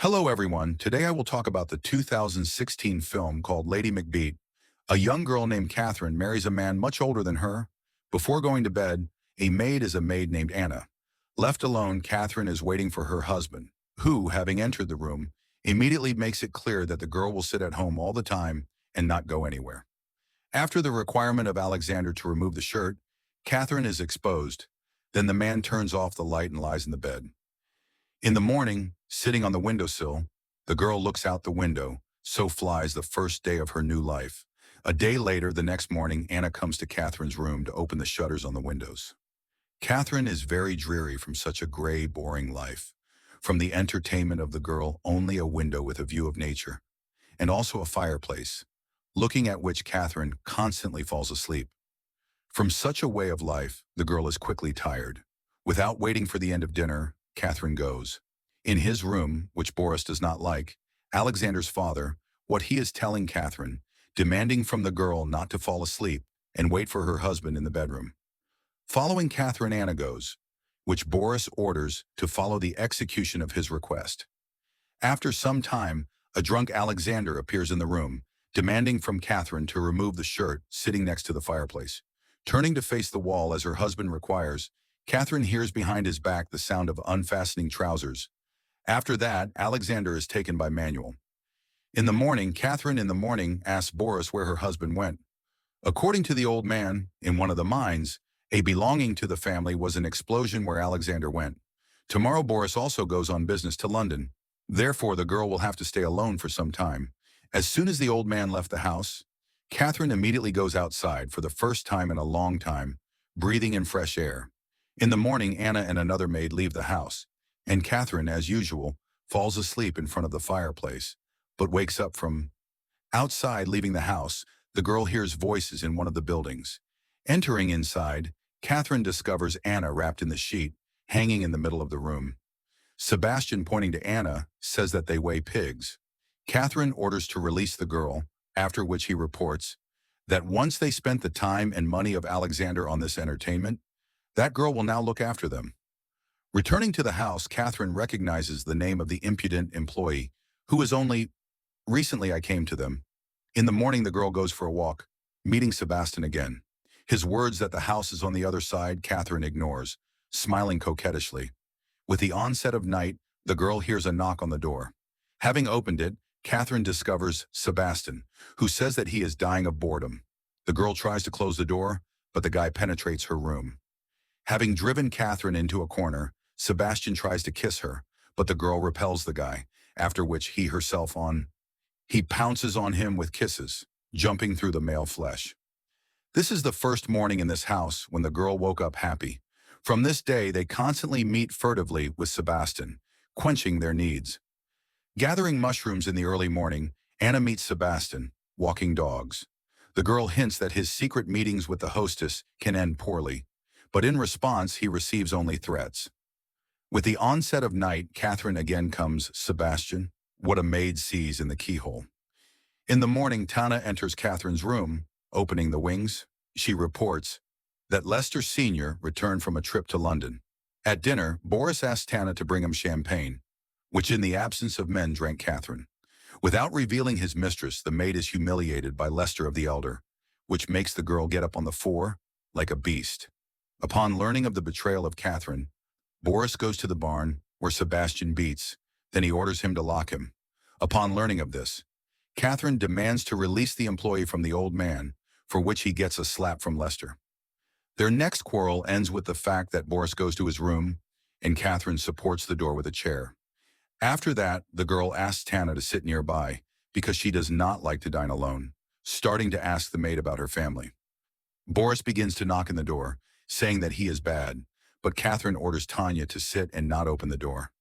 Hello, everyone. Today I will talk about the 2016 film called Lady Macbeth. A young girl named Catherine marries a man much older than her. Before going to bed, a maid is a maid named Anna. Left alone, Catherine is waiting for her husband, who, having entered the room, immediately makes it clear that the girl will sit at home all the time and not go anywhere. After the requirement of Alexander to remove the shirt, Catherine is exposed. Then the man turns off the light and lies in the bed. In the morning, sitting on the windowsill, the girl looks out the window. So flies the first day of her new life. A day later, the next morning, Anna comes to Catherine's room to open the shutters on the windows. Catherine is very dreary from such a gray, boring life. From the entertainment of the girl, only a window with a view of nature, and also a fireplace, looking at which Catherine constantly falls asleep. From such a way of life, the girl is quickly tired. Without waiting for the end of dinner, Catherine goes. In his room, which Boris does not like, Alexander's father, what he is telling Catherine, demanding from the girl not to fall asleep and wait for her husband in the bedroom. Following Catherine, Anna goes, which Boris orders to follow the execution of his request. After some time, a drunk Alexander appears in the room, demanding from Catherine to remove the shirt sitting next to the fireplace. Turning to face the wall as her husband requires, Catherine hears behind his back the sound of unfastening trousers. After that, Alexander is taken by Manuel. Catherine in the morning asks Boris where her husband went. According to the old man, in one of the mines, a belonging to the family was an explosion where Alexander went. Tomorrow Boris also goes on business to London. Therefore, the girl will have to stay alone for some time. As soon as the old man left the house, Catherine immediately goes outside for the first time in a long time, breathing in fresh air. In the morning, Anna and another maid leave the house, and Catherine, as usual, falls asleep in front of the fireplace, but wakes up from outside. Leaving the house, the girl hears voices in one of the buildings. Entering inside, Catherine discovers Anna wrapped in the sheet, hanging in the middle of the room. Sebastian, pointing to Anna, says that they weigh pigs. Catherine orders to release the girl, after which he reports that once they spent the time and money of Alexander on this entertainment, that girl will now look after them. Returning to the house, Catherine recognizes the name of the impudent employee, who is only recently I came to them. In the morning, the girl goes for a walk, meeting Sebastian again. His words that the house is on the other side, Catherine ignores, smiling coquettishly. With the onset of night, the girl hears a knock on the door. Having opened it, Catherine discovers Sebastian, who says that he is dying of boredom. The girl tries to close the door, but the guy penetrates her room. Having driven Catherine into a corner, Sebastian tries to kiss her, but the girl repels the guy, after which he pounces on him with kisses, jumping through the male flesh. This is the first morning in this house when the girl woke up happy. From this day, they constantly meet furtively with Sebastian, quenching their needs. Gathering mushrooms in the early morning, Anna meets Sebastian, walking dogs. The girl hints that his secret meetings with the hostess can end poorly, but in response, he receives only threats. With the onset of night, Catherine again comes Sebastian, what a maid sees in the keyhole. In the morning, Tana enters Catherine's room, opening the wings. She reports that Lester Sr. returned from a trip to London. At dinner, Boris asks Tana to bring him champagne, which in the absence of men drank Catherine. Without revealing his mistress, the maid is humiliated by Lester of the Elder, which makes the girl get up on the floor like a beast. Upon learning of the betrayal of Catherine, Boris goes to the barn where Sebastian beats, then he orders him to lock him. Upon learning of this, Catherine demands to release the employee from the old man, for which he gets a slap from Lester. Their next quarrel ends with the fact that Boris goes to his room and Catherine supports the door with a chair. After that, the girl asks Tana to sit nearby because she does not like to dine alone, starting to ask the maid about her family. Boris begins to knock on the door, saying that he is bad, but Catherine orders Tanya to sit and not open the door.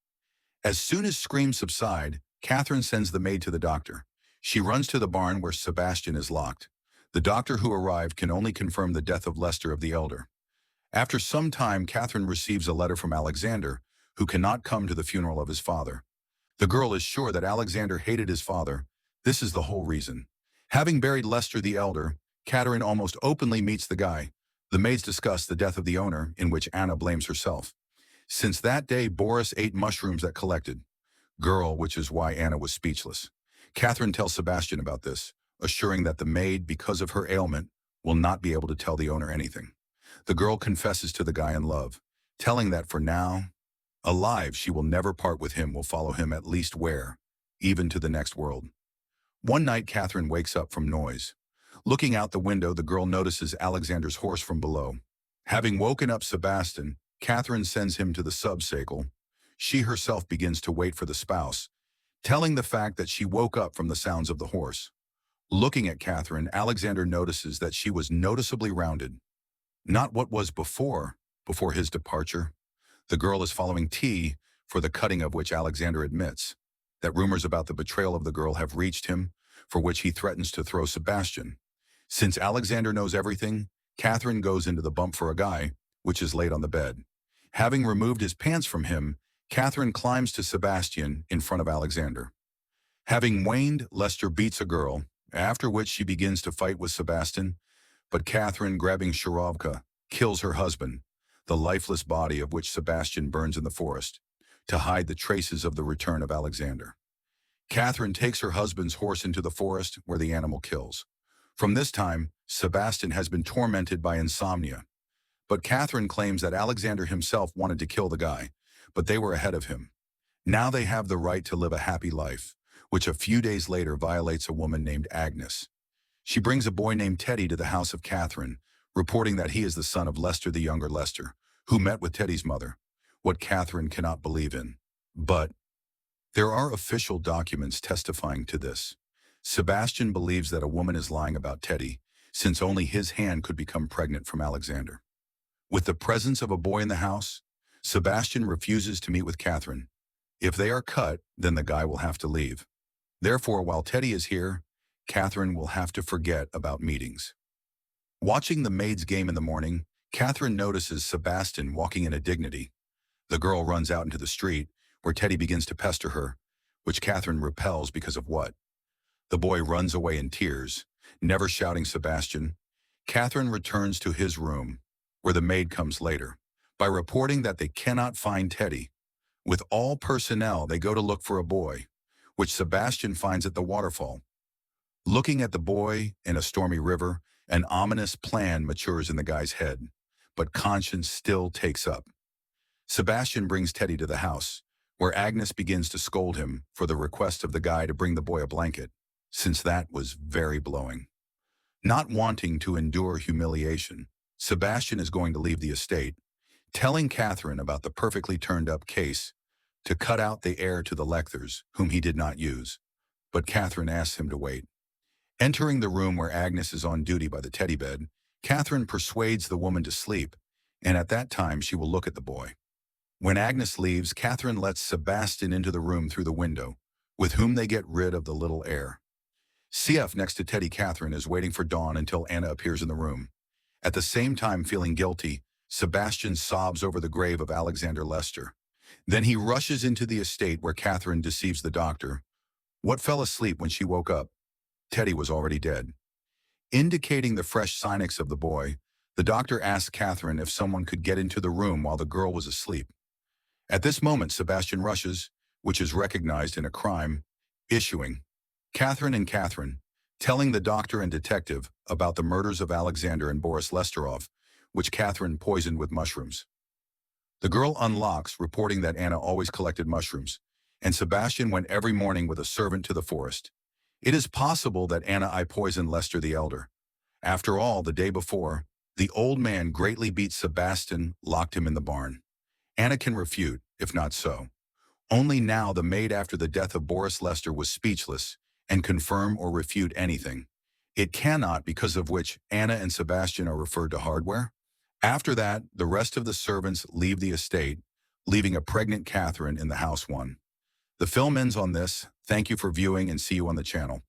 As soon as screams subside, Catherine sends the maid to the doctor. She runs to the barn where Sebastian is locked. The doctor who arrived can only confirm the death of Lester of the Elder. After some time, Catherine receives a letter from Alexander, who cannot come to the funeral of his father. The girl is sure that Alexander hated his father. This is the whole reason. Having buried Lester the Elder, Catherine almost openly meets the guy. The maids discuss the death of the owner, in which Anna blames herself. Since that day, Boris ate mushrooms that collected. girl, which is why Anna was speechless. Catherine tells Sebastian about this, assuring that the maid, because of her ailment, will not be able to tell the owner anything. The girl confesses to the guy in love, telling that for now, alive, she will never part with him, will follow him at least where, even to the next world. One night, Catherine wakes up from noise. Looking out the window, the girl notices Alexander's horse from below. Having woken up Sebastian, Catherine sends him to the subcycle. She herself begins to wait for the spouse, telling the fact that she woke up from the sounds of the horse. Looking at Catherine, Alexander notices that she was noticeably rounded. Not what was before his departure. The girl is following T, for the cutting of which Alexander admits that rumors about the betrayal of the girl have reached him, for which he threatens to throw Sebastian. Since Alexander knows everything, Catherine goes into the bump for a guy, which is laid on the bed. Having removed his pants from him, Catherine climbs to Sebastian in front of Alexander. Having waned, Lester beats a girl, after which she begins to fight with Sebastian, but Catherine, grabbing Sharovka, kills her husband, the lifeless body of which Sebastian burns in the forest, to hide the traces of the return of Alexander. Catherine takes her husband's horse into the forest where the animal kills. From this time, Sebastian has been tormented by insomnia, but Catherine claims that Alexander himself wanted to kill the guy, but they were ahead of him. Now they have the right to live a happy life, which a few days later violates a woman named Agnes. She brings a boy named Teddy to the house of Catherine, reporting that he is the son of Lester, the younger Lester, who met with Teddy's mother, what Catherine cannot believe in. But there are official documents testifying to this. Sebastian believes that a woman is lying about Teddy, since only his hand could become pregnant from Alexander. With the presence of a boy in the house, Sebastian refuses to meet with Catherine. If they are cut, then the guy will have to leave. Therefore, while Teddy is here, Catherine will have to forget about meetings. Watching the maid's game in the morning, Catherine notices Sebastian walking in a dignity. The girl runs out into the street, where Teddy begins to pester her, which Catherine repels because of what? The boy runs away in tears, never shouting Sebastian. Catherine returns to his room, where the maid comes later, by reporting that they cannot find Teddy. With all personnel, they go to look for a boy, which Sebastian finds at the waterfall. Looking at the boy in a stormy river, an ominous plan matures in the guy's head, but conscience still takes up. Sebastian brings Teddy to the house, where Agnes begins to scold him for the request of the guy to bring the boy a blanket, since that was very blowing. Not wanting to endure humiliation, Sebastian is going to leave the estate, telling Catherine about the perfectly turned-up case to cut out the heir to the Lectors, whom he did not use, but Catherine asks him to wait. Entering the room where Agnes is on duty by the teddy bed, Catherine persuades the woman to sleep, and at that time she will look at the boy. When Agnes leaves, Catherine lets Sebastian into the room through the window, with whom they get rid of the little heir. CF next to Teddy Catherine is waiting for dawn until Anna appears in the room. At the same time feeling guilty, Sebastian sobs over the grave of Alexander Lester. Then he rushes into the estate where Catherine deceives the doctor. What fell asleep when she woke up? Teddy was already dead. Indicating the fresh sinex of the boy, the doctor asks Catherine if someone could get into the room while the girl was asleep. At this moment, Sebastian rushes, which is recognized in a crime, issuing Catherine and Catherine, telling the doctor and detective about the murders of Alexander and Boris Lesterov, which Catherine poisoned with mushrooms. The girl unlocks, reporting that Anna always collected mushrooms, and Sebastian went every morning with a servant to the forest. It is possible that Anna I poisoned Lester the Elder. After all, the day before, the old man greatly beat Sebastian, locked him in the barn. Anna can refute, if not so. Only now the maid after the death of Boris Lester was speechless and confirm or refute anything. It cannot, because of which Anna and Sebastian are referred to hardware. After that, the rest of the servants leave the estate, leaving a pregnant Catherine in the house one. The film ends on this. Thank you for viewing and see you on the channel.